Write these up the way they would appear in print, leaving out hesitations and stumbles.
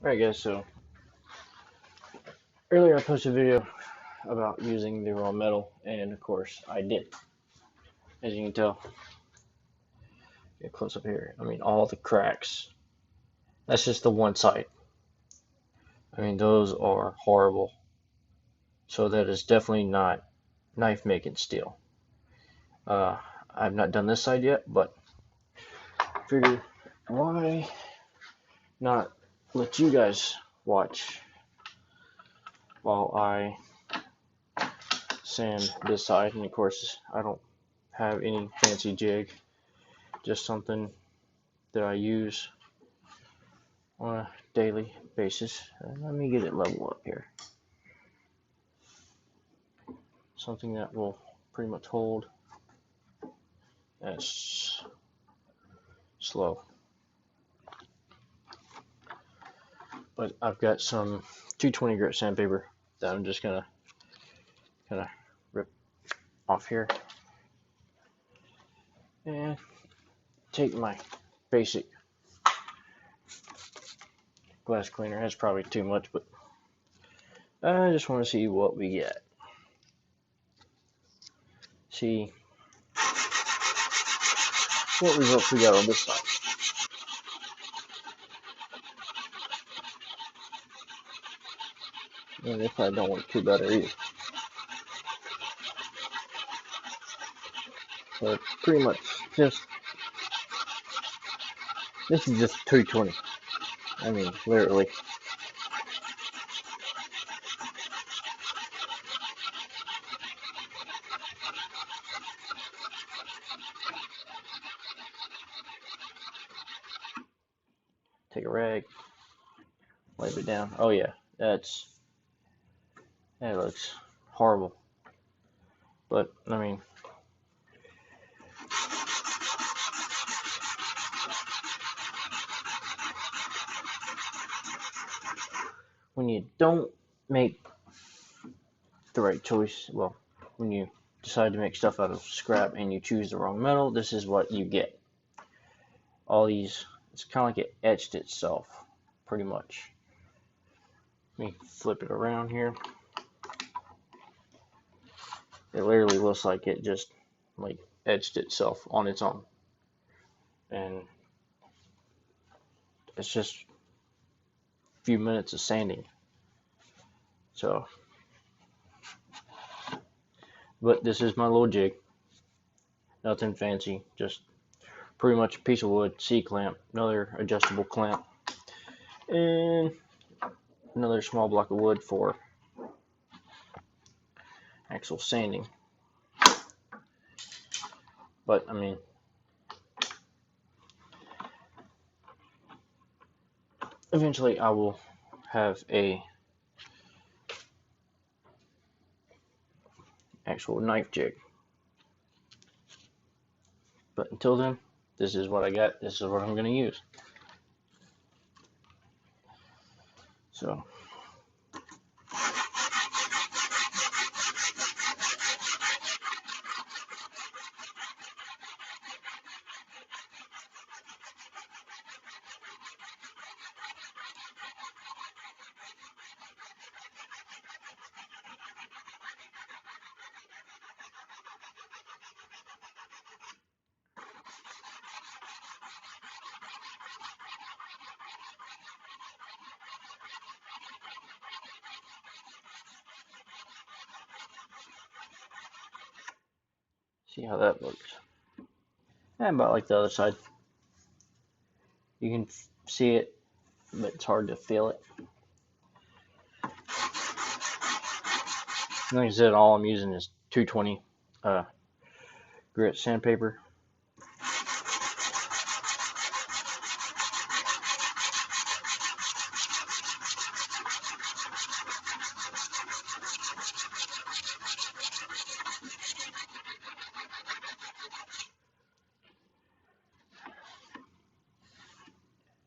Alright guys, so earlier I posted a video about using the raw metal, and of course I did. As you can tell, get close up here. I mean, all the cracks. That's just the one side. I mean, those are horrible. So that is definitely not knife making steel. I've not done this side yet, but figured why not let you guys watch while I sand this side. And of course, I don't have any fancy jig, just something that I use on a daily basis. Let me get it level up here. Something that will pretty much hold. That's slow. But I've got some 220 grit sandpaper that I'm just gonna kind of rip off here and take my basic glass cleaner. That's probably too much, but I just want to see what we get. See what results we got on this side. And if I don't want too better either. So pretty much just, this is just 220. I mean, literally. Take a rag, wipe it down. Oh yeah, that looks horrible. But I mean, when you don't make the right choice, well, when you decide to make stuff out of scrap and you choose the wrong metal, this is what you get. All these, it's kind of like it etched itself, pretty much. Let me flip it around here. It literally looks like it just like etched itself on its own. And it's just a few minutes of sanding. So, but this is my little jig. Nothing fancy, just pretty much a piece of wood, C-clamp, another adjustable clamp, and another small block of wood for actual sanding. But I mean, eventually I will have a actual knife jig. But until then, this is what I got. This is what I'm going to use. So, see how that looks. And about like the other side. You can see it, but it's hard to feel it. Like I said, all I'm using is 220 grit sandpaper.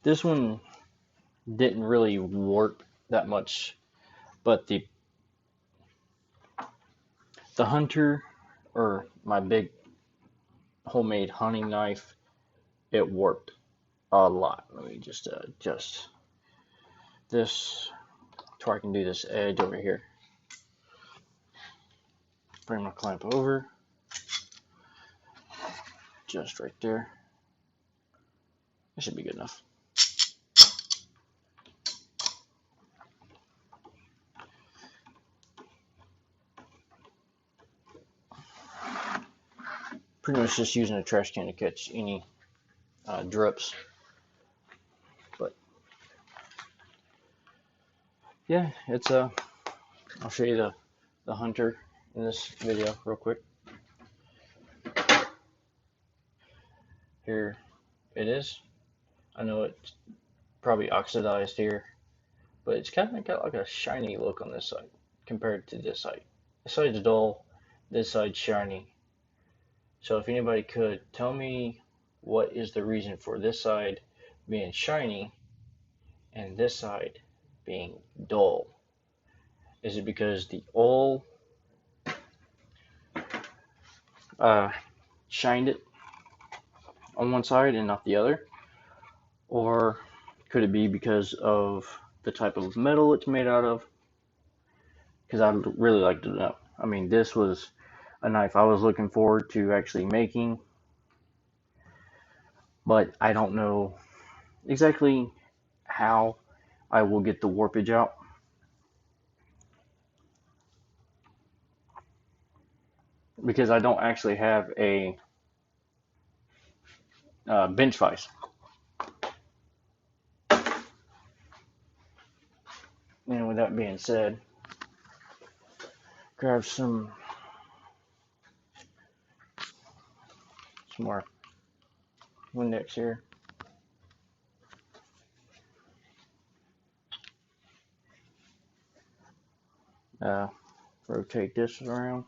This one didn't really work that much, but the hunter, or my big homemade hunting knife, it worked a lot. Let me just adjust this to where I can do this edge over here. Bring my clamp over, just right there. That should be good enough. Pretty much just using a trash can to catch any drips. But yeah, it's I'll show you the hunter in this video real quick. Here it is. I know it's probably oxidized here, but it's kind of got like a shiny look on this side compared to this side. This side's dull, this side's shiny. So if anybody could tell me what is the reason for this side being shiny and this side being dull. Is it because the oil shined it on one side and not the other? Or could it be because of the type of metal it's made out of? Because I'd really like to know. I mean, this was a knife I was looking forward to actually making, but I don't know exactly how I will get the warpage out. Because I don't actually have a bench vise. And with that being said, grab some more Windex here. Rotate this around.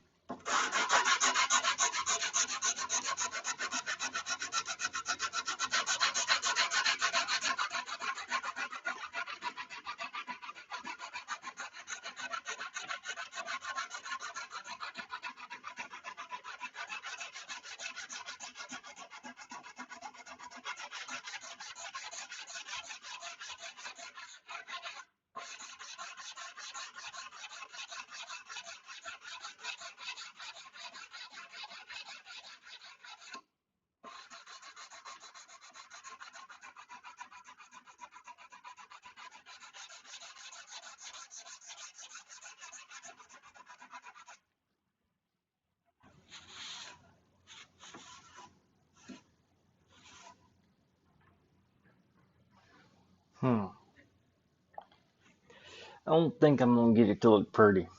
I don't think I'm going to get it to look pretty.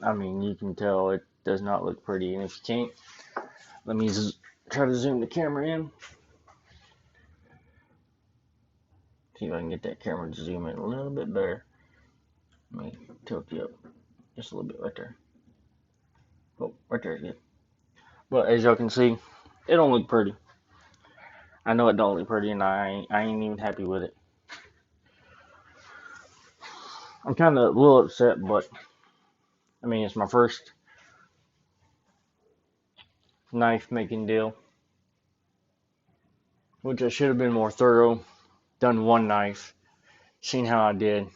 I mean, you can tell it does not look pretty. And if you can't, let me try to zoom the camera in. See if I can get that camera to zoom in a little bit better. Let me tilt you up just a little bit right there. Oh, right there is good. But as y'all can see, it don't look pretty. I know it don't look pretty, and I ain't even happy with it. I'm kind of a little upset, but I mean, it's my first knife making deal, which I should have been more thorough. Done one knife, seen how I did,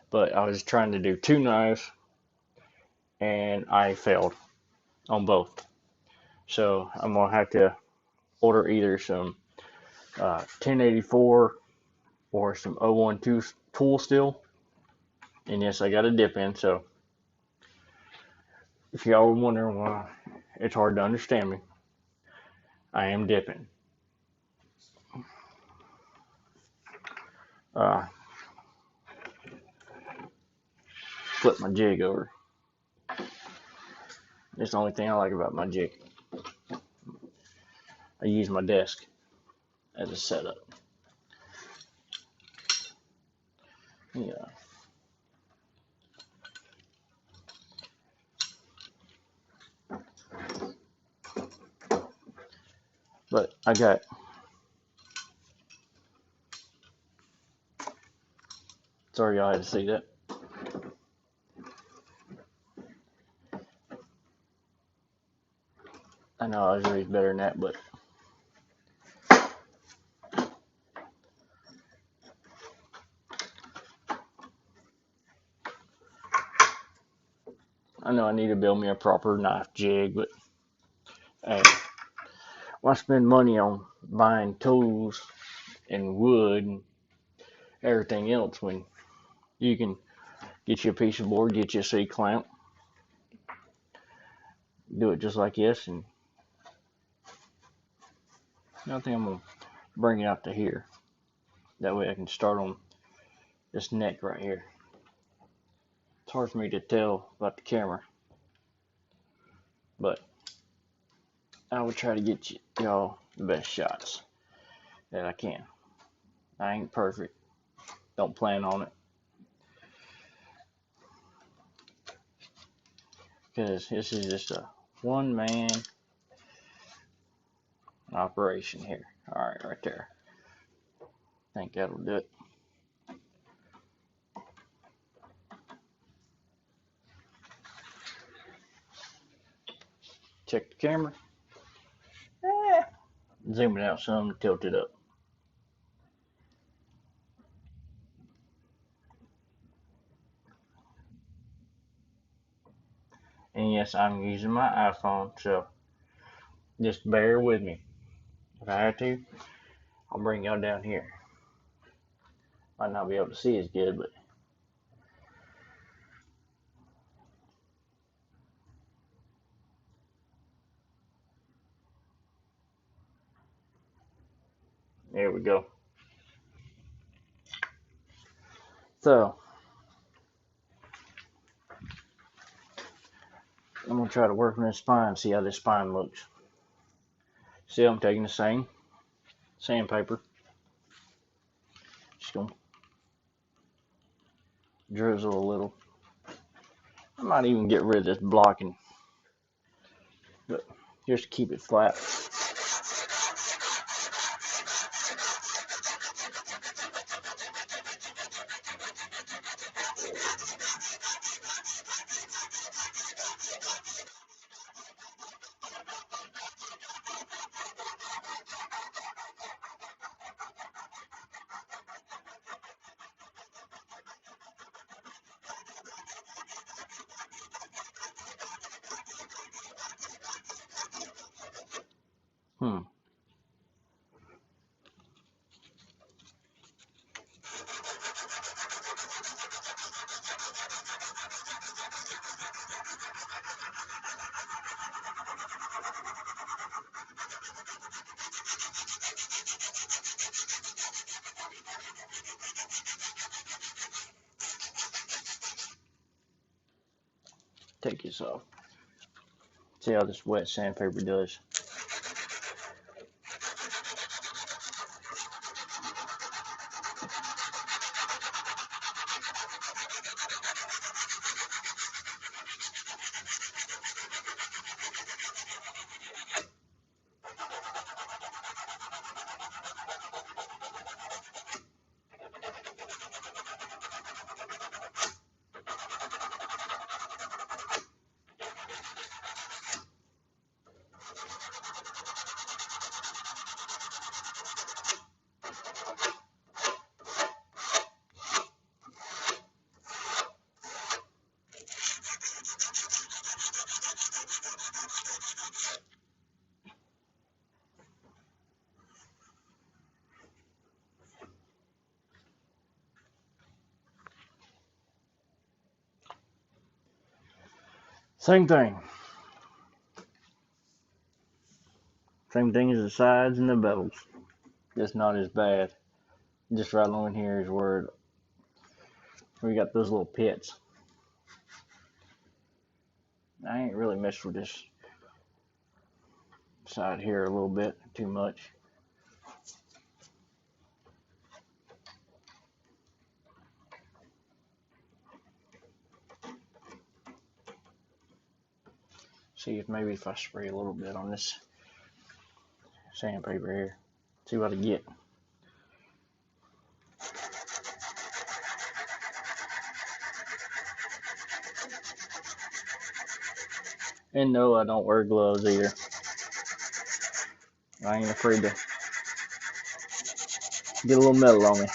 but I was trying to do two knives, and I failed on both. So I'm gonna have to order either some 1084 or some 012 tool steel. And yes, I got a dip in, so if y'all were wondering why it's hard to understand me, I am dipping. Flip my jig over. That's the only thing I like about my jig. I use my desk as a setup. Yeah. But I got sorry y'all had to see that. I know I was raised better than that, but I know I need to build me a proper knife jig, but hey, why spend money on buying tools and wood and everything else when you can get you a piece of board, get you a C-clamp, do it just like this, and I think I'm going to bring it out to here. That way I can start on this neck right here. It's hard for me to tell about the camera, but I will try to get y'all the best shots that I can. I ain't perfect. Don't plan on it. Because this is just a one-man operation here. Alright, right there. I think that'll do it. Check the camera. Zoom it out some, tilt it up. And yes, I'm using my iPhone, so just bear with me. If I have to, I'll bring y'all down here. Might not be able to see as good, but there we go. So, I'm going to try to work on this spine, see how this spine looks. See, I'm taking the same sandpaper. Just going to drizzle a little. I might even get rid of this blocking, but just keep it flat. Take this off. See how this wet sandpaper does. Same thing. Same thing as the sides and the bevels. Just not as bad. Just right along here is where we got those little pits. I ain't really messed with this side here a little bit too much. See if maybe if I spray a little bit on this sandpaper here. See what I get. And no, I don't wear gloves either. I ain't afraid to get a little metal on me.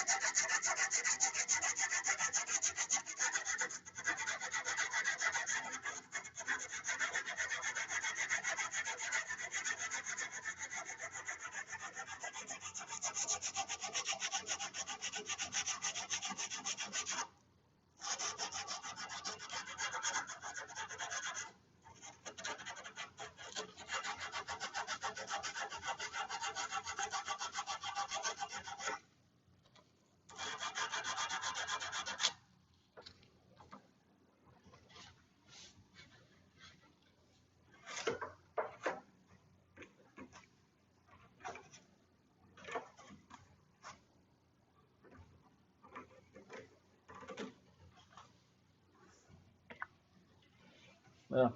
Well,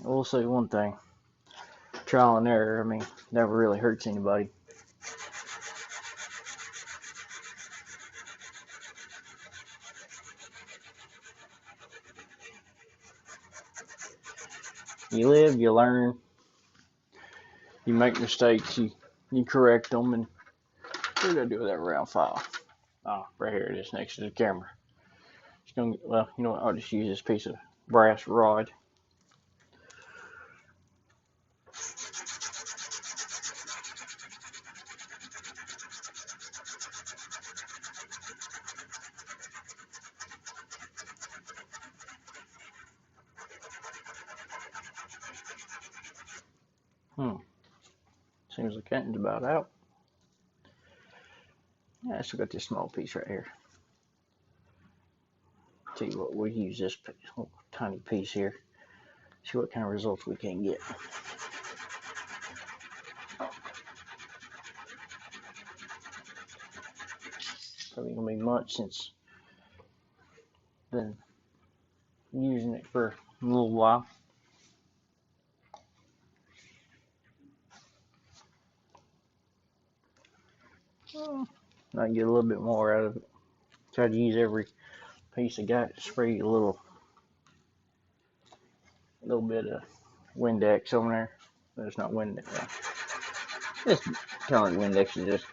I will say one thing. Trial and error, I mean, never really hurts anybody. You live, you learn, you make mistakes, you correct them, and what did I do with that round file? Oh, right here it is next to the camera. It's gonna, well, you know what, I'll just use this piece of brass rod. Seems like that one's about out. Yeah, I still got this small piece right here. Tell you what, we'll use this little tiny piece here. See what kind of results we can get. Probably gonna be months since been using it for a little while. I get a little bit more out of it. Try to use every piece I got. Spray a little bit of Windex on there. There's not Windex. It's kind of like Windex is just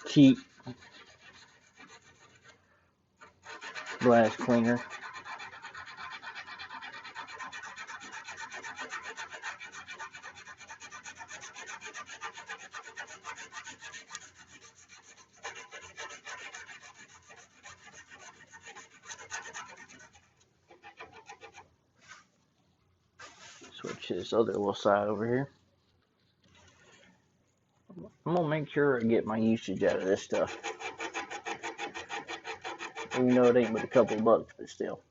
cheap glass cleaner. Switch to this other little side over here. I'm gonna make sure I get my usage out of this stuff. Even though it ain't but a couple bucks, but still.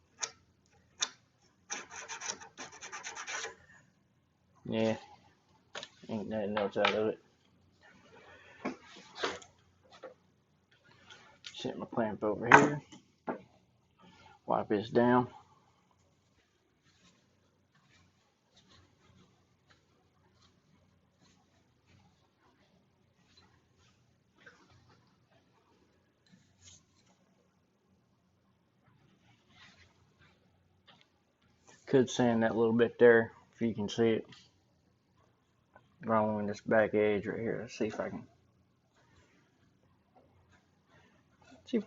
Yeah, ain't nothing else out of it. Set my clamp over here. Wipe this down. Could sand that little bit there if you can see it. Wrong in this back edge right here. Let's see if I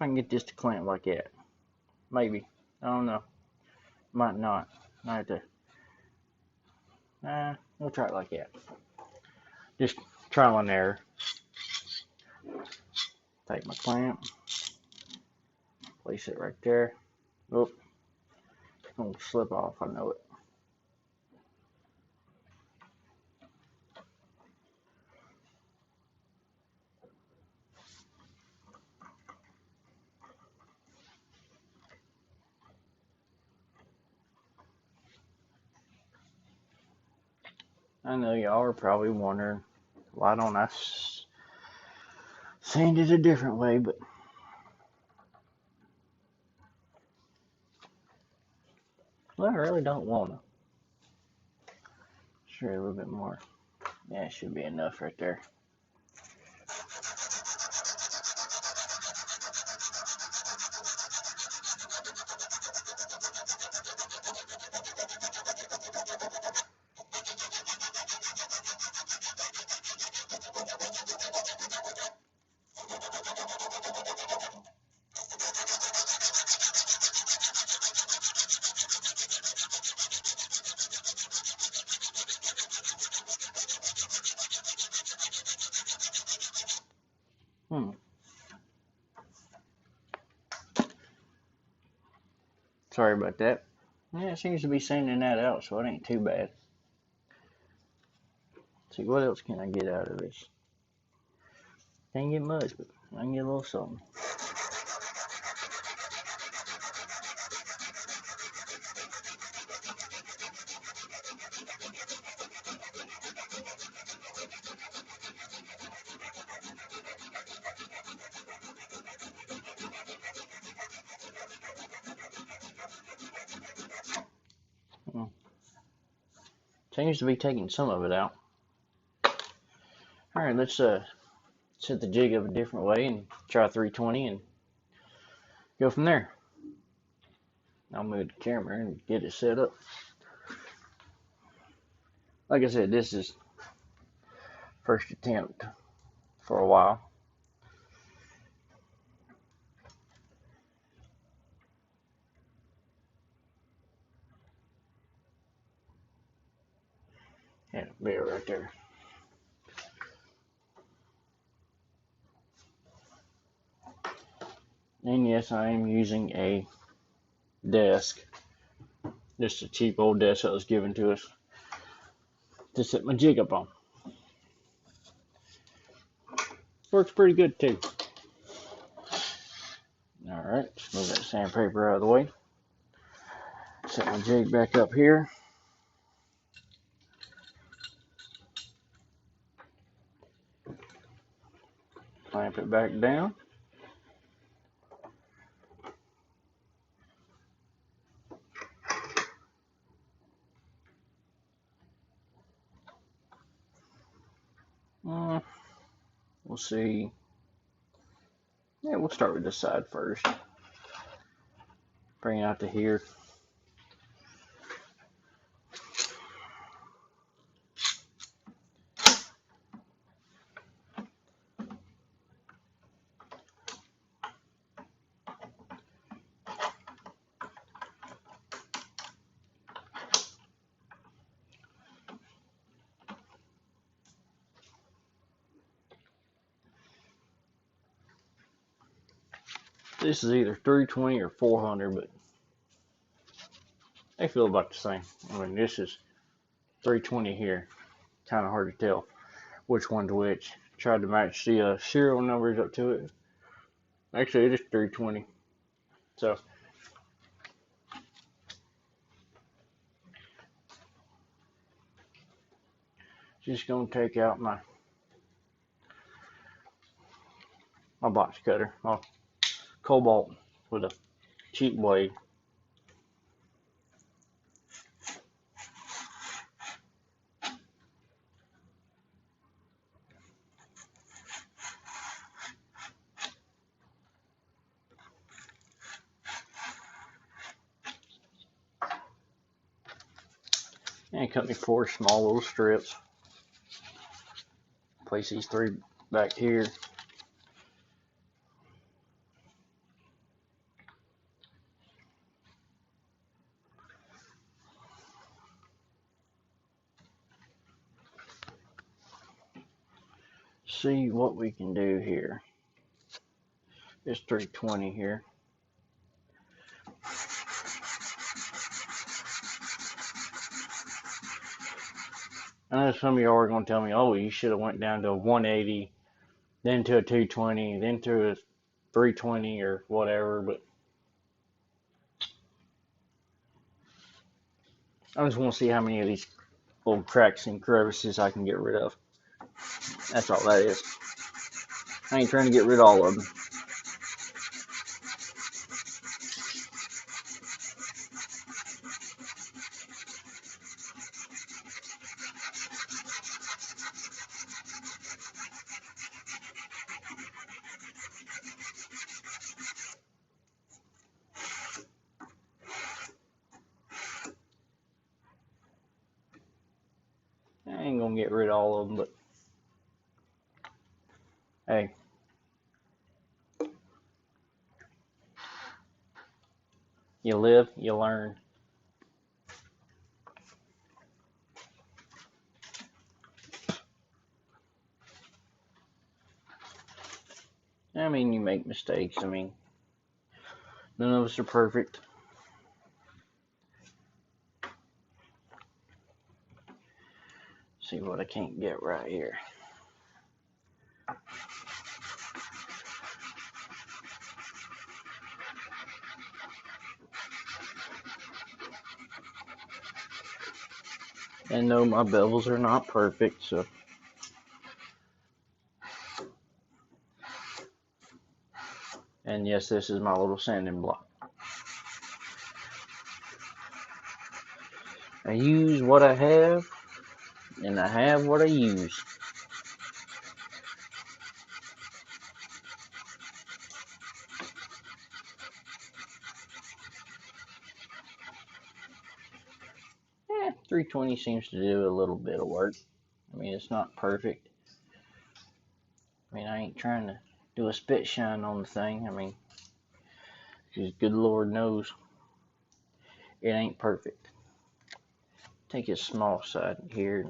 can get this to clamp like that. Maybe. I don't know. Might not. Might have to. We'll try it like that. Just trial and error. Take my clamp. Place it right there. Oop. It's gonna slip off, I know it. I know y'all are probably wondering, why don't I sand it a different way, but well, I really don't want to. Sure, a little bit more. Yeah, it should be enough right there. Sorry about that. Yeah, it seems to be sanding that out, so it ain't too bad. Let's see, what else can I get out of this? Can't get much, but I can get a little something. Seems to be taking some of it out. Alright, let's set the jig up a different way and try 320 and go from there. I'll move the camera and get it set up. Like I said, this is first attempt for a while. And a bear right there. And yes, I am using a desk. Just a cheap old desk that was given to us to set my jig up on. Works pretty good too. Alright, just move that sandpaper out of the way. Set my jig back up here. Clamp it back down. We'll see. Yeah, we'll start with this side first. Bring it out to here. This is either 320 or 400, but they feel about the same. I mean, this is 320 here. Kind of hard to tell which one's which. Tried to match the serial numbers up to it. Actually, it is 320. So, just gonna take out my box cutter, my Cobalt with a cheap blade. And cut me 4 small little strips. Place these 3 back here. See what we can do here. It's 320 here. I know some of y'all are going to tell me, oh, you should have went down to a 180, then to a 220, then to a 320 or whatever, but I just want to see how many of these little cracks and crevices I can get rid of. That's all that is. I ain't trying to get rid of all of them. I ain't gonna get rid of all of them, but hey, you live, you learn. I mean, you make mistakes. I mean, none of us are perfect. See what I can't get right here. And no, my bevels are not perfect, so. And yes, this is my little sanding block. I use what I have. and I have what I use. Yeah, 320 seems to do a little bit of work. I mean, it's not perfect. I mean, I ain't trying to do a spit shine on the thing. I mean, just good Lord knows it ain't perfect. Take a small side here.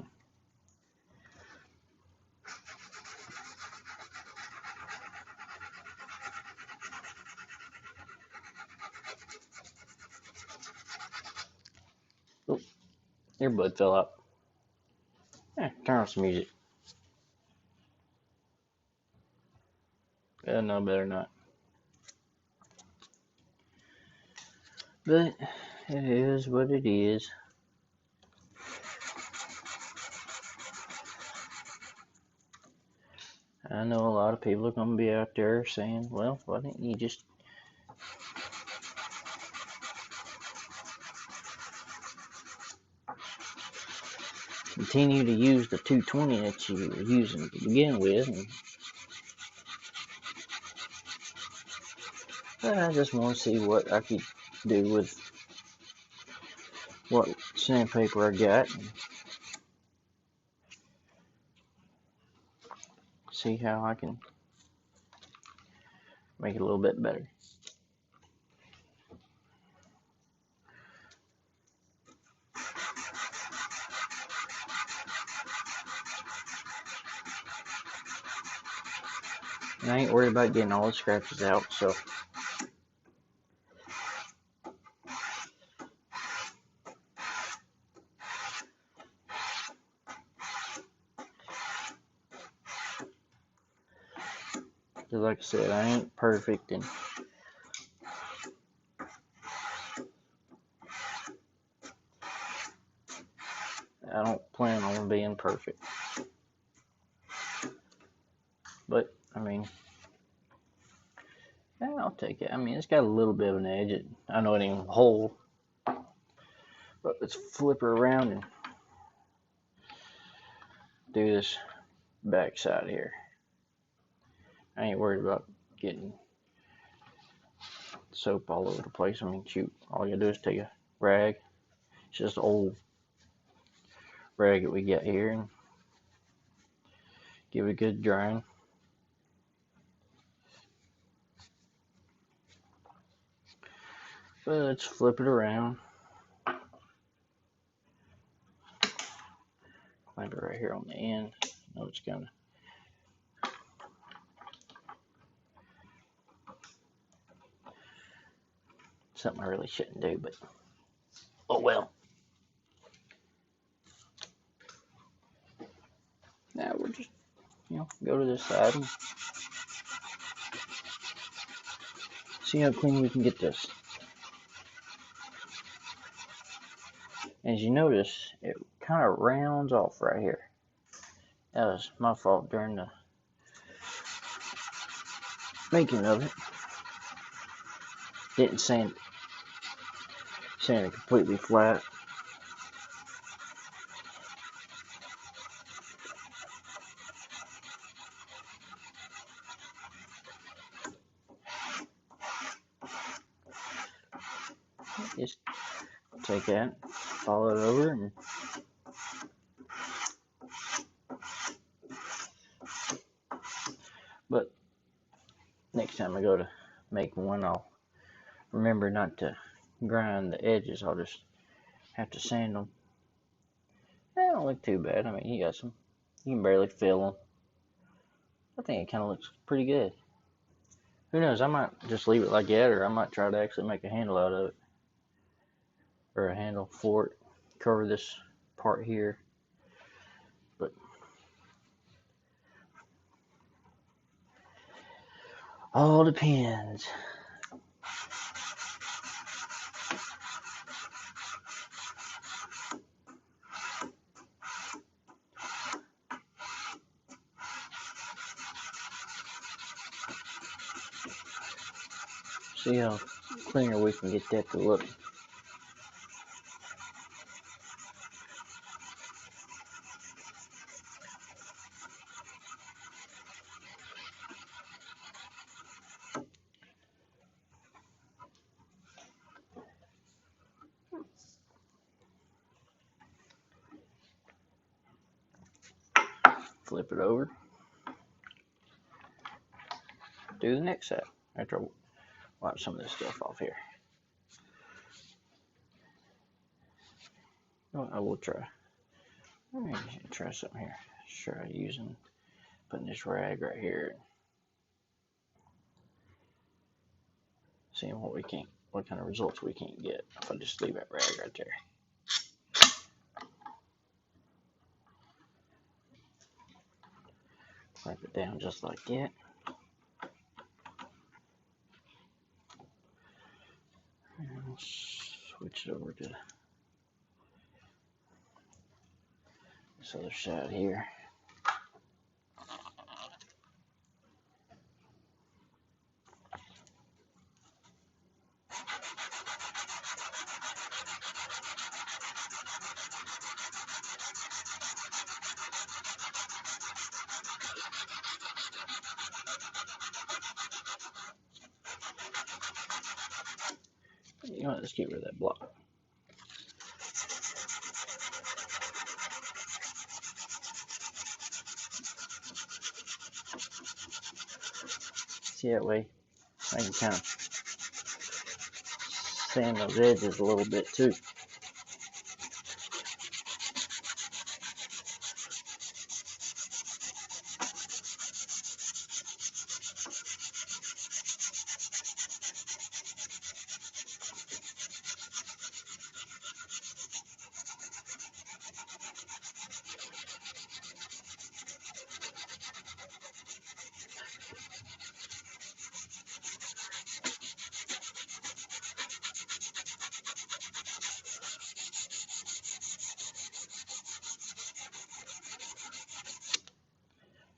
Oh, earbud fell out. Turn on some music. No, better not. But it is what it is. I know a lot of people are going to be out there saying, well, why didn't you just continue to use the 220 that you were using to begin with? And I just want to see what I could do with what sandpaper I got and see how I can make it a little bit better. And I ain't worried about getting all the scratches out, so because like I said, I ain't perfect, and I don't plan on being perfect. But I mean, yeah, I'll take it. I mean, it's got a little bit of an edge. I know it ain't a hole, but let's flip her around and do this back side here. I ain't worried about getting soap all over the place. I mean, shoot, all you do is take a rag. It's just an old rag that we got here, and give it a good drying. But let's flip it around. Clamp it right here on the end. I know it's gonna. Something I really shouldn't do, but oh well. Now we're just, go to this side and see how clean we can get this. As you notice, it kind of rounds off right here. That was my fault during the making of it. Didn't sand it completely flat. Just take that, follow it over, and but next time I go to make one, I'll remember not to grind the edges. I'll just have to sand them. They don't look too bad. I mean, you can barely feel them. I think it kind of looks pretty good. Who knows? I might just leave it like that, or I might try to actually make a handle out of it, or a handle for it. Cover this part here, but all depends. See how cleaner we can get that to look. Flip it over. Do the next side after I wipe some of this stuff off here. Oh, I will try. Let me try something here. Try putting this rag right here. Seeing what kind of results we can't get if I just leave that rag right there. Wipe it down just like that. And switch it over to this other side here. You know what, let's get rid of that block. See, that way I can kind of sand those edges a little bit too.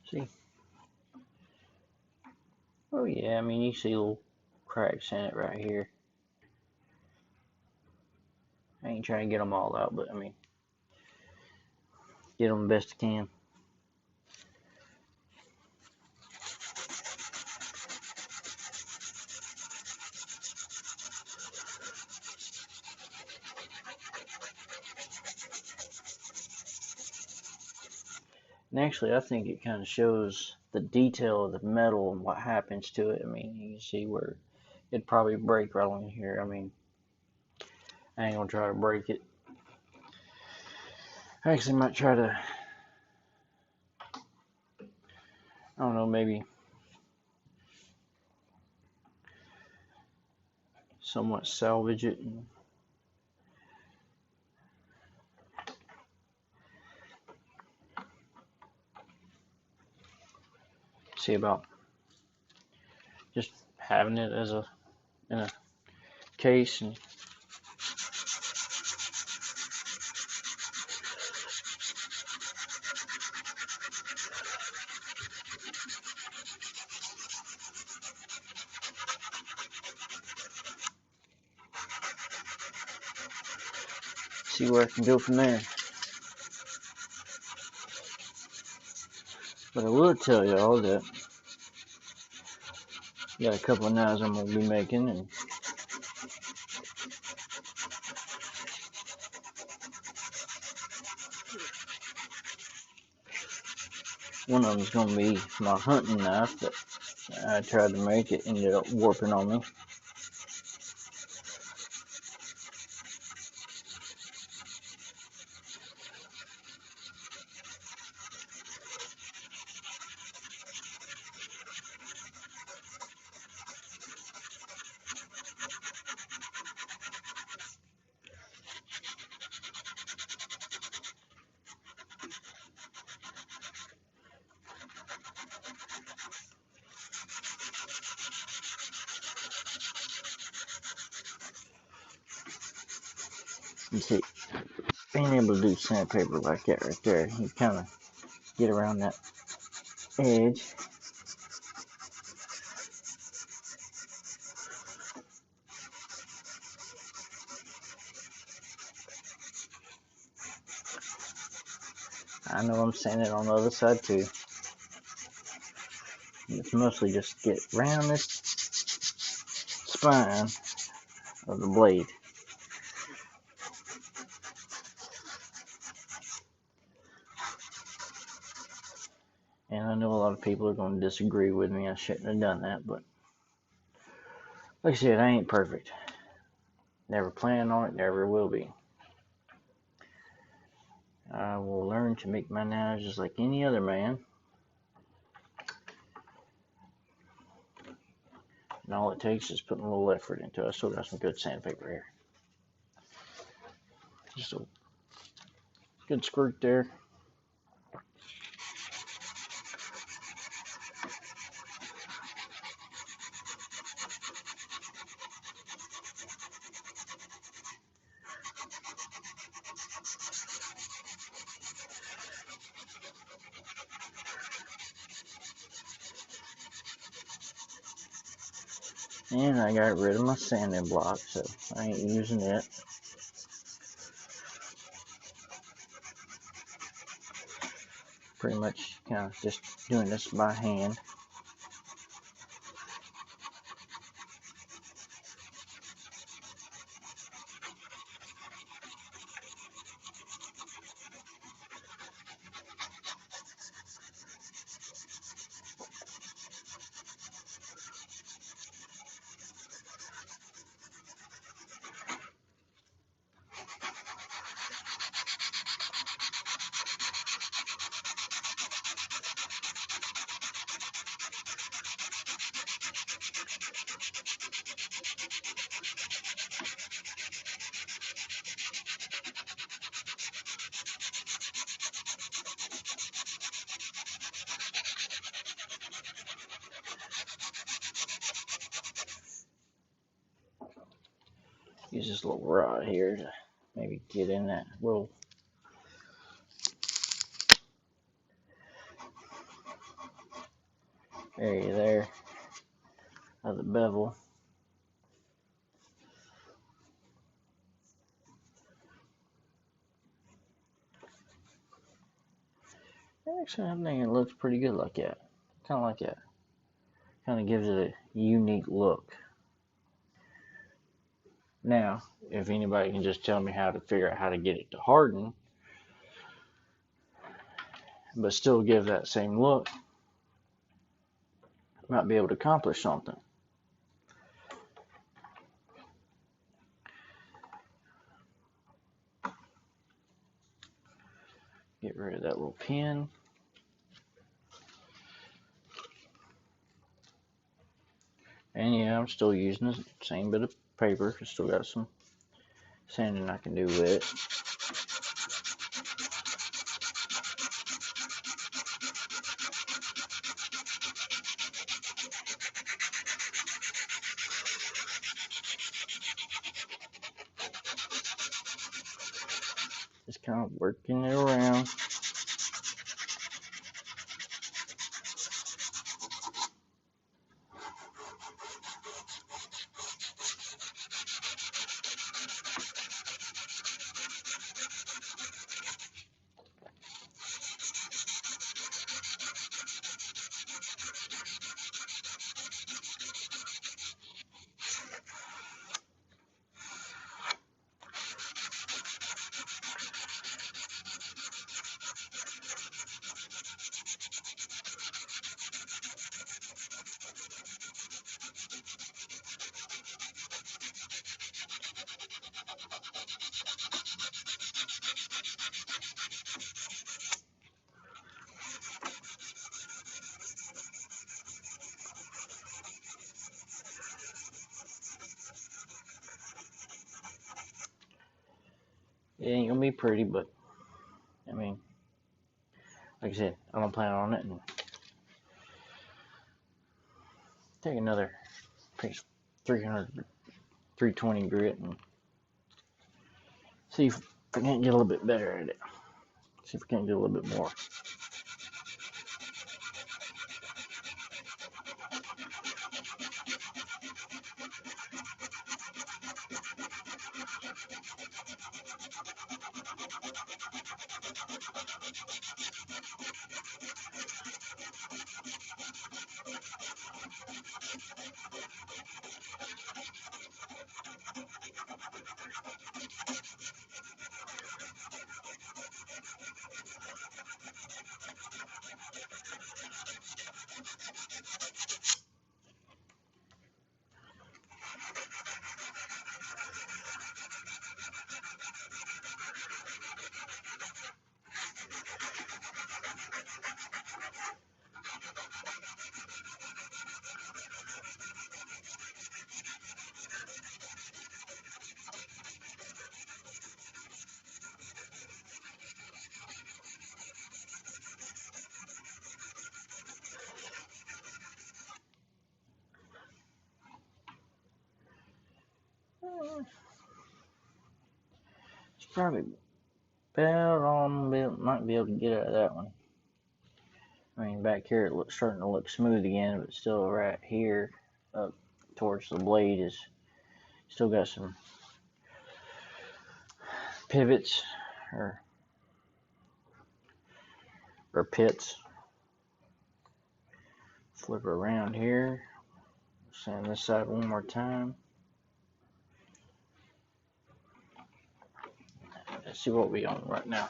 See? Oh yeah, I mean you see little cracks in it right here. I ain't trying to get them all out, but I mean, get them the best I can. And actually, I think it kind of shows the detail of the metal and what happens to it. I mean, you can see where it'd probably break right on here. I mean, I ain't gonna try to break it. I actually might try to, I don't know, maybe somewhat salvage it and see about just having it as in a case and see where I can go from there. But I will tell y'all that I got a couple of knives I'm going to be making, and one of them is going to be my hunting knife that I tried to make. It ended up warping on me. You see, being able to do sandpaper like that right there, you kind of get around that edge. I know I'm sanding on the other side too. It's mostly just get around this spine of the blade. I know a lot of people are going to disagree with me. I shouldn't have done that, but like I said, I ain't perfect. Never plan on it, never will be. I will learn to make my knives just like any other man. And all it takes is putting a little effort into it. I still got some good sandpaper here. Just a good squirt there. And I got rid of my sanding block, so I ain't using it. Pretty much kind of just doing this by hand. Use this little rod here to maybe get in that little area there of the bevel. Actually, I think it looks pretty good like that. Kind of like that. Kind of gives it a unique look. Now, if anybody can just tell me how to figure out how to get it to harden, but still give that same look, might be able to accomplish something. Get rid of that little pin. And yeah, I'm still using the same bit of paper. Still got some sanding I can do with it. Just kind of working it around. It ain't gonna be pretty, but I mean, like I said, I don't plan on it. And take another piece, 300, 320 grit, and see if I can't get a little bit better at it. See if I can't get a little bit more. It's probably about all might be able to get out of that one. I mean, back here it looks starting to look smooth again, but still right here up towards the blade is still got some pivots or pits. Flip around here. Sand this side one more time. Let's see what we're on right now.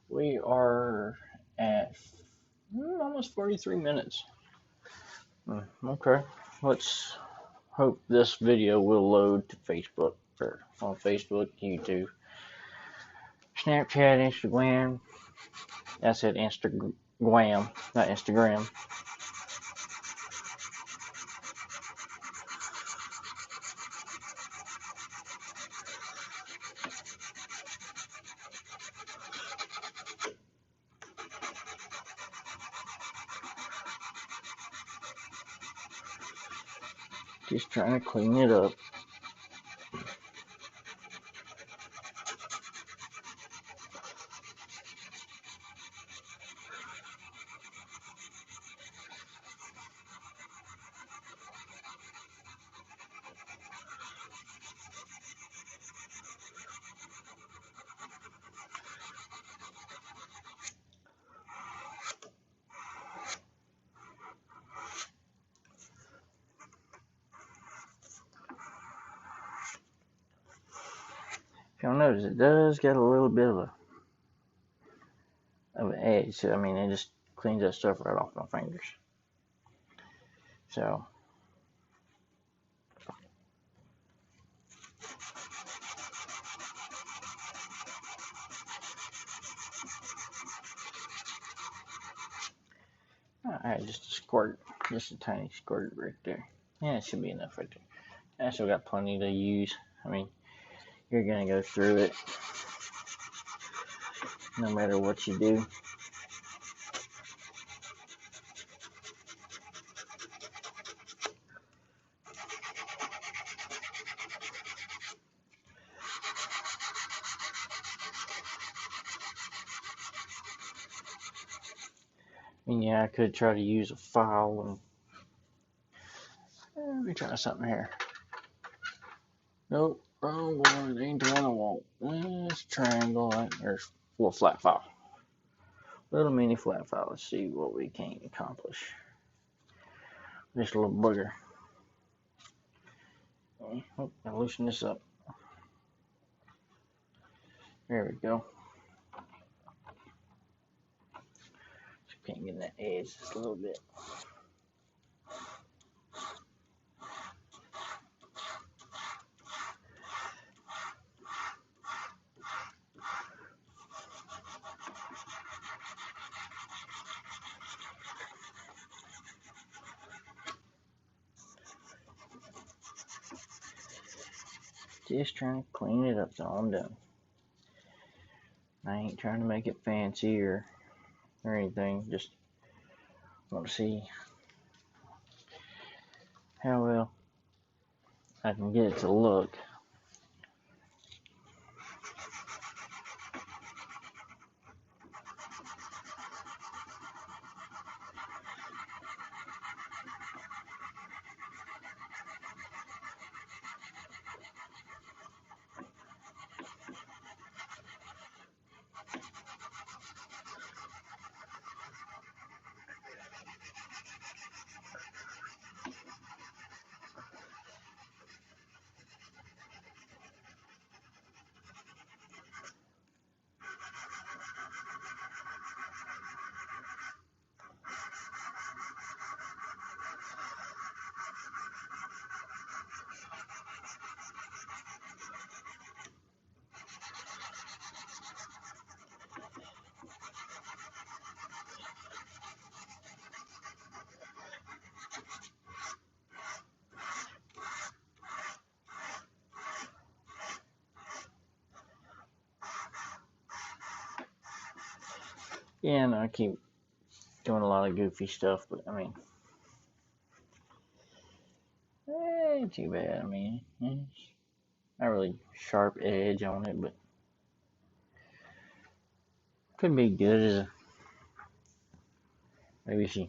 We are at almost 43 minutes. Okay, let's hope this video will load to Facebook or on Facebook, YouTube, Snapchat, Instagram. I said Instagram, not Instagram. Just trying to clean it up. If you'll notice, it does get a little bit of an edge. So, I mean, it just cleans that stuff right off my fingers. So, alright, just a squirt, just a tiny squirt right there. Yeah, it should be enough right there. I still got plenty to use. I mean, you're gonna go through it no matter what you do. And yeah, I could try to use a file and let me try something here. Nope, wrong one. It ain't the one I want. It's triangle. There's a little flat file. Little mini flat file. Let's see what we can accomplish. Just a little booger. Oh, I'll loosen this up. There we go. Just can't get that edge just a little bit. Just trying to clean it up so I'm done. I ain't trying to make it fancy or anything. Just want to see how well I can get it to look. Yeah, and I keep doing a lot of goofy stuff, but I mean, ain't too bad. I mean, not really sharp edge on it, but could be good as a, maybe she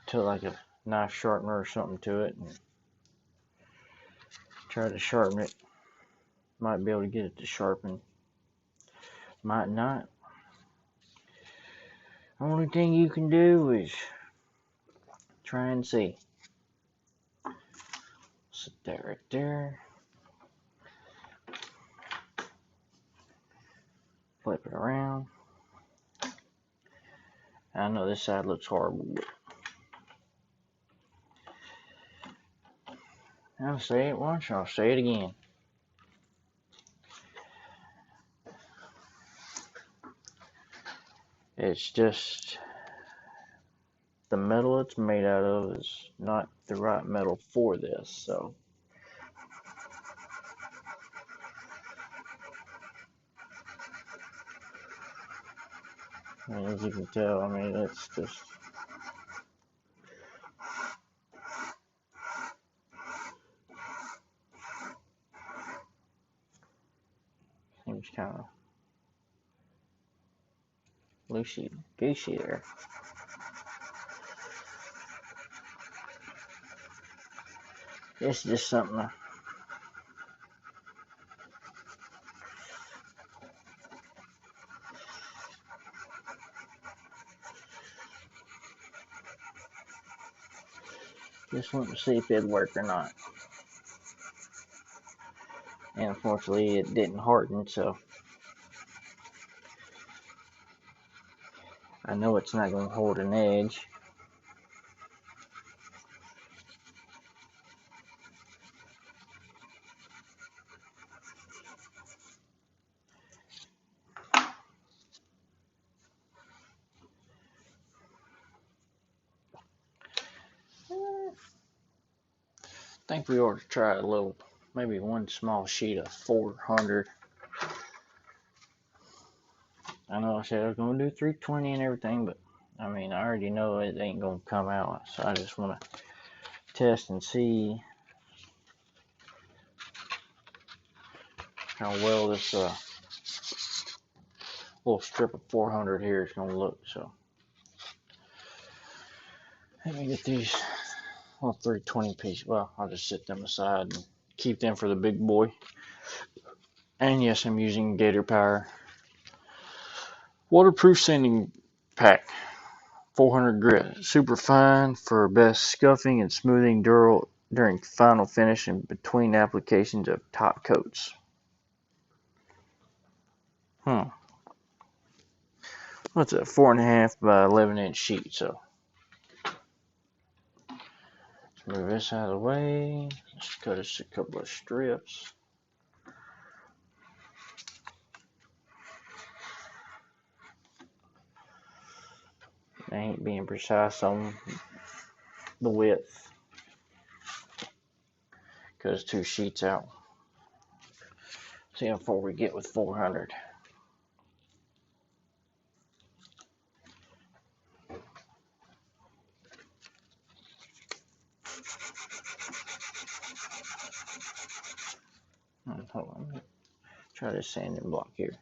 took like a knife sharpener or something to it and try to sharpen it. Might be able to get it to sharpen, might not. Only thing you can do is try and see. Sit that right there. Flip it around. I know this side looks horrible, but I'll say it once, I'll say it again. It's just the metal it's made out of is not the right metal for this, so. And as you can tell, I mean, it's just seems kind of loosey goosey there. It's just something I just wanted to see if it'd work or not. And unfortunately, it didn't harden, so I know it's not going to hold an edge. I think we ought to try a little, maybe one small sheet of 400. I know I said I was going to do 320 and everything, but I mean, I already know it ain't going to come out, so I just want to test and see how well this little strip of 400 here is going to look. So let me get these little 320 pieces. Well, I'll just set them aside and keep them for the big boy. And yes, I'm using Gator Power waterproof sanding pack, 400 grit, super fine for best scuffing and smoothing during final finish and between applications of top coats. What's a 4.5 by 11-inch sheet? So let's move this out of the way. Let's cut us a couple of strips. I ain't being precise on the width because 2 sheets out. See how far we get with 400. Hold on, let me try this sanding block here.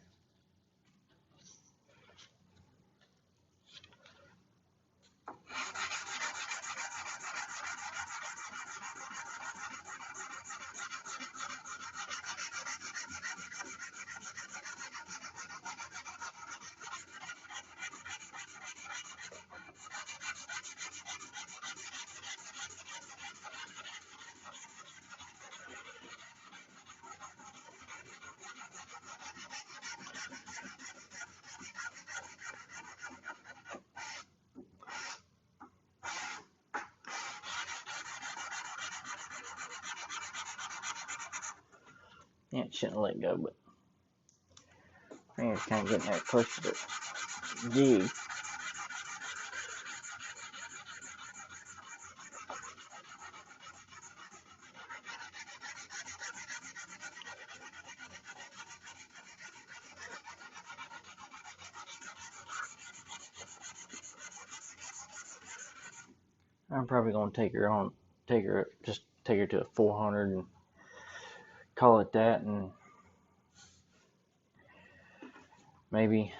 Yeah, it shouldn't let go, but I think it's kind of getting that close to the jig. I'm probably gonna take her to a 400 and call it that, and maybe,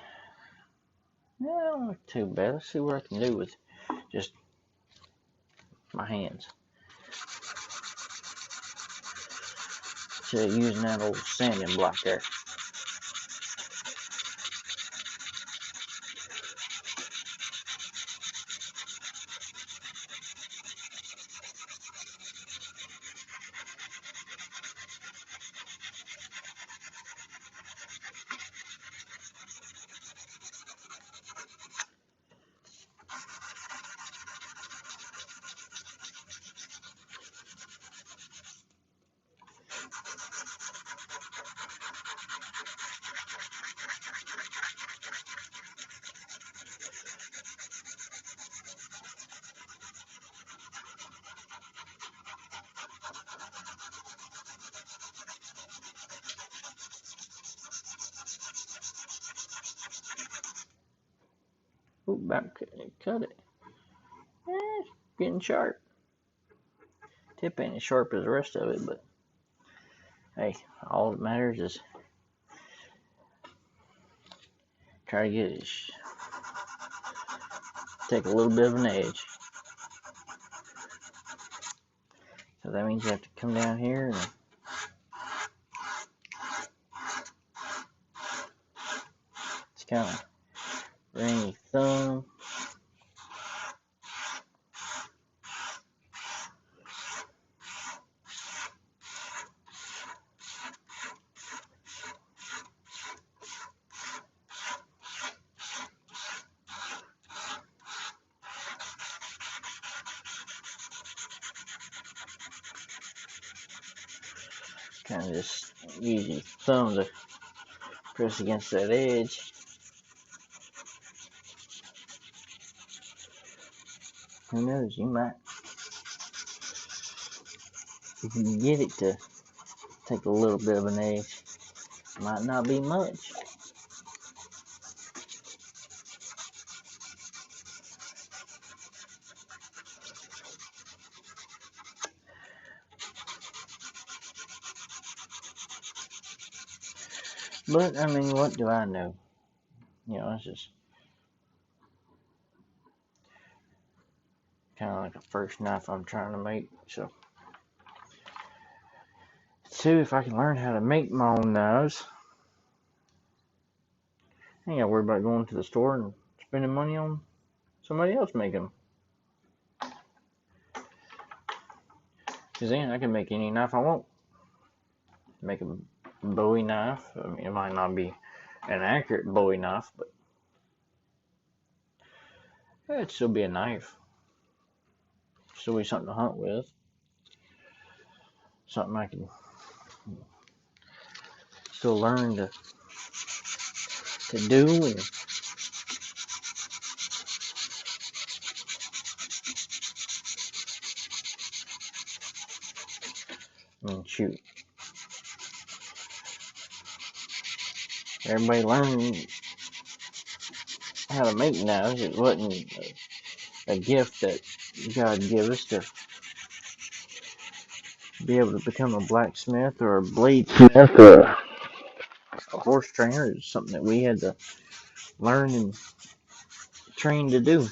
no, not too bad. Let's see what I can do with just my hands. Instead of using that old sanding block there. Ooh, about cut it. It's getting sharp. Tip ain't as sharp as the rest of it, but hey, all that matters is try to get it, take a little bit of an edge. So that means you have to come down here and it's kind of bring your thumb. Kind of just use your thumb to press against that edge. Who knows, you might, if you can get it to take a little bit of an edge, might not be much. But, I mean, what do I know? You know, it's just kind of like a first knife I'm trying to make. So, two, if I can learn how to make my own knives, I ain't got to worry about going to the store and spending money on somebody else making them. Because then I can make any knife I want. Make a Bowie knife. I mean, it might not be an accurate Bowie knife, but it'd still be a knife. Still be something to hunt with. Something I can still learn to do and shoot. Everybody learned how to make knives. It wasn't a gift that God gave us to be able to become a blacksmith or a bladesmith or a horse trainer. It's something that we had to learn and train to do.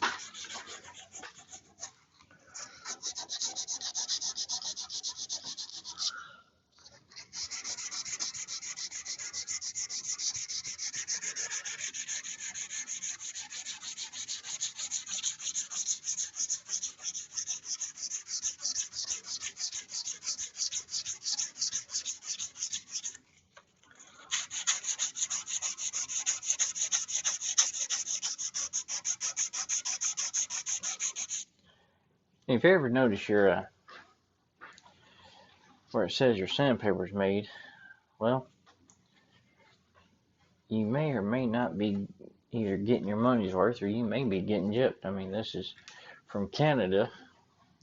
If you ever notice your where it says your sandpaper is made, well, you may or may not be either getting your money's worth or you may be getting gypped. I mean, this is from Canada.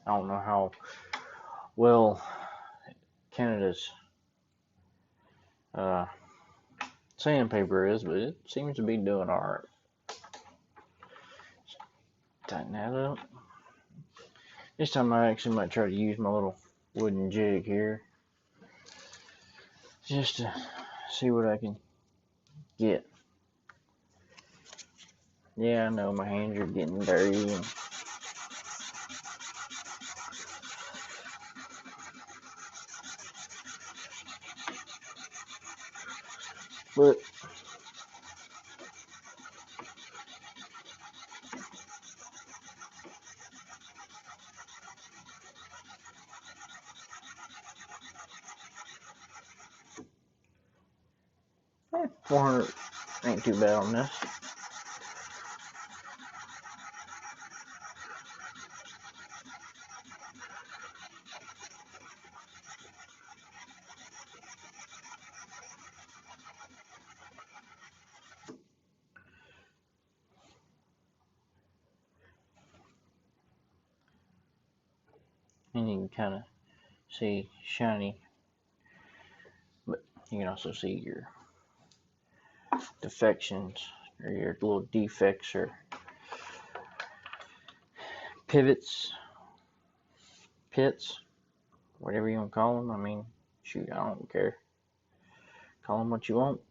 I don't know how well Canada's sandpaper is, but it seems to be doing alright. Tighten that up. This time I actually might try to use my little wooden jig here. just to see what I can get. Yeah, I know my hands are getting dirty, but eh, 400 ain't too bad on this. And you can kind of see shiny, but you can also see your defections or your little defects or pivots, pits, whatever you want to call them. I mean, shoot, I don't care. Call them what you want.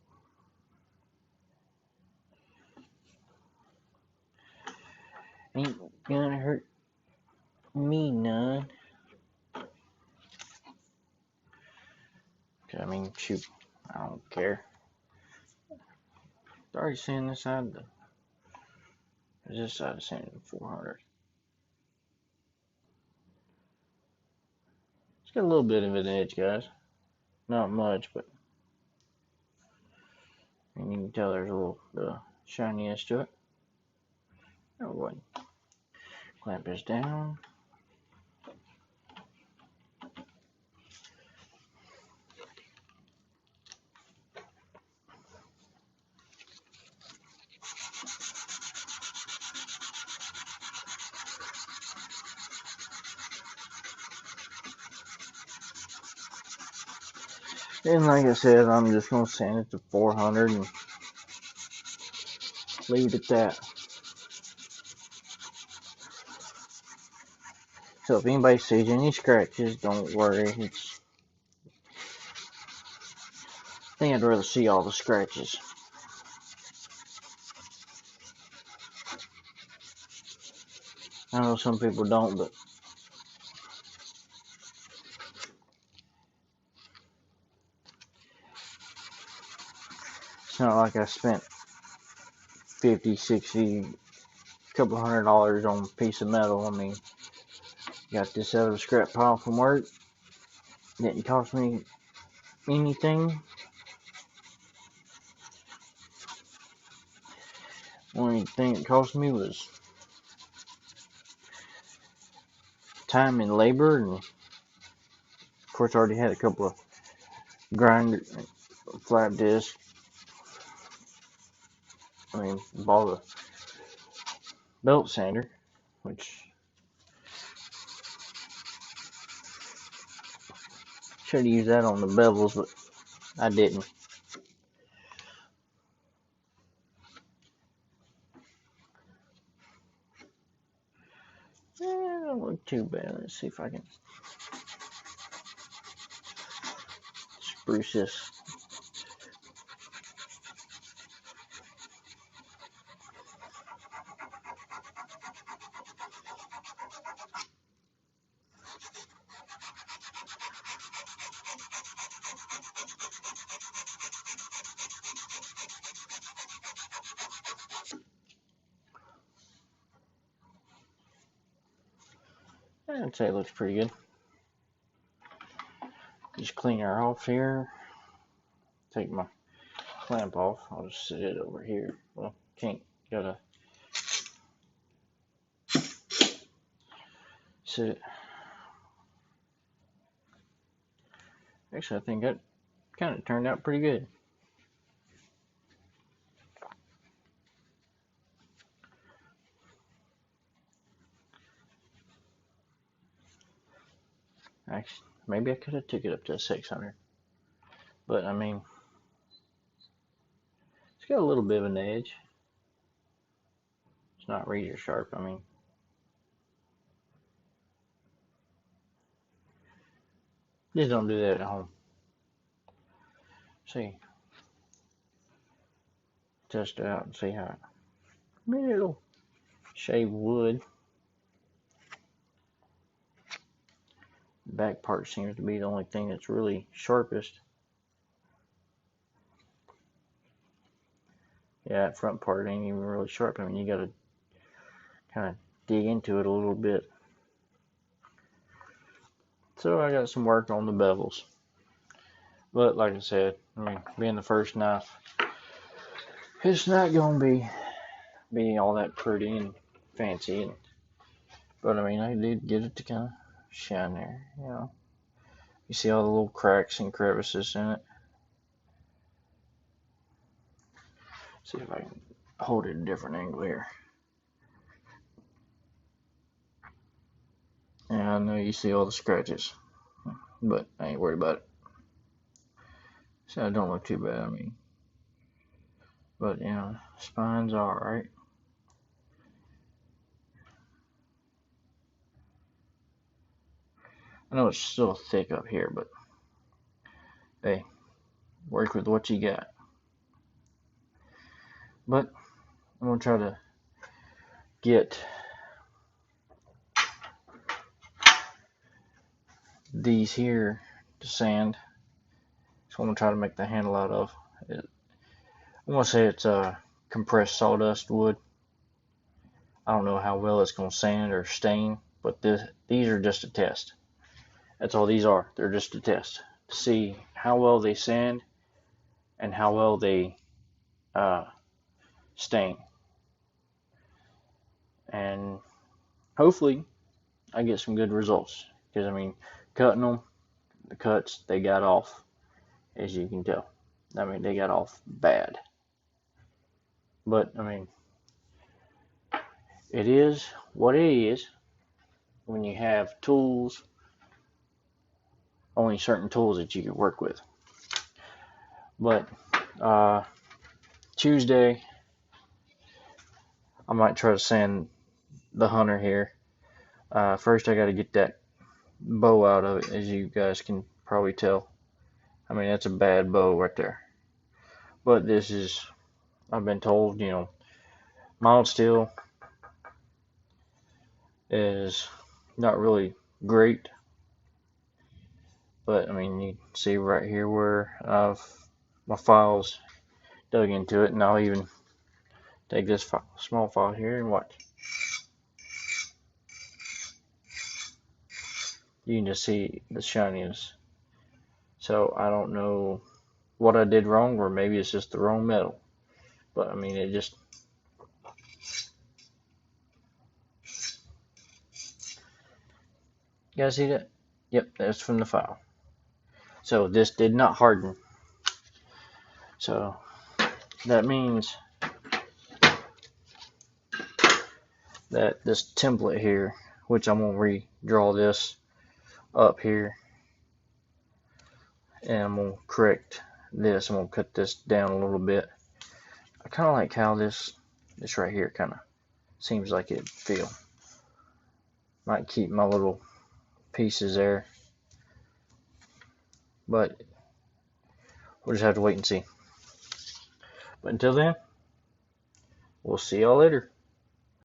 Ain't gonna hurt me none. I mean, shoot, I don't care. It's already saying this side, this side is saying 400. It's got a little bit of an edge, guys. Not much, but and you can tell there's a little shininess to it. Oh, what? Clamp this down. And like I said, I'm just going to sand it to 400 and leave it at that. So if anybody sees any scratches, don't worry. I think I'd rather see all the scratches. I know some people don't, but it's not like I spent 50, 60, couple $100 on a piece of metal. I mean, got this out of the scrap pile from work. Didn't cost me anything. Only thing it cost me was time and labor, and of course I already had a couple of grinder, flat disc. I mean, bought a belt sander, which should have used that on the bevels, but I didn't. Don't look too bad. Let's see if I can spruce this. I'd say it looks pretty good. Just clean her off here. Take my clamp off. I'll just sit it over here. Well, can't. Gotta sit it. Actually, I think that kind of turned out pretty good. Actually, maybe I could have took it up to 600. But, I mean, it's got a little bit of an edge. It's not razor sharp, I mean. Just don't do that at home. See, test it out and see how. Middle shaved wood. The back part seems to be the only thing that's really sharpest. Yeah, that front part ain't even really sharp. I mean, you gotta kind of dig into it a little bit. So I got some work on the bevels. But like I said, I mean, being the first knife, it's not gonna be all that pretty and fancy. But I mean, I did get it to kind of shine there, you know. You see all the little cracks and crevices in it. See if I can hold it at a different angle here. And I know you see all the scratches, but I ain't worried about it. So it don't look too bad, I mean. But, you know, spine's alright. I know it's still thick up here, but hey, work with what you got. But I'm going to try to get these here to sand. So I'm going to try to make the handle out of. I'm going to say it's compressed sawdust wood. I don't know how well it's going to sand or stain, but these are just a test. That's all these are. They're just a test to see how well they sand and how well they stain. And hopefully I get some good results. Because, I mean, cutting them, the cuts, they got off, as you can tell. I mean, they got off bad. But, I mean, it is what it is when you have tools, only certain tools that you can work with. But, Tuesday, I might try to sand the hunter here. First, I got to get that bow out of it, as you guys can probably tell. I mean, that's a bad bow right there. But this is, I've been told, you know, mild steel is not really great. But, I mean, you can see right here where my files dug into it. And I'll even take this small file here and watch. You can just see the shininess. So I don't know what I did wrong, or maybe it's just the wrong metal. But I mean, it just, you guys see that? Yep, that's from the file. So this did not harden. So that means that this template here, which I'm gonna redraw this up here, and I'm gonna correct this. I'm gonna cut this down a little bit. I kind of like how this right here kind of seems like it'd feel. Might keep my little pieces there, but we'll just have to wait and see. But until then, we'll see y'all later.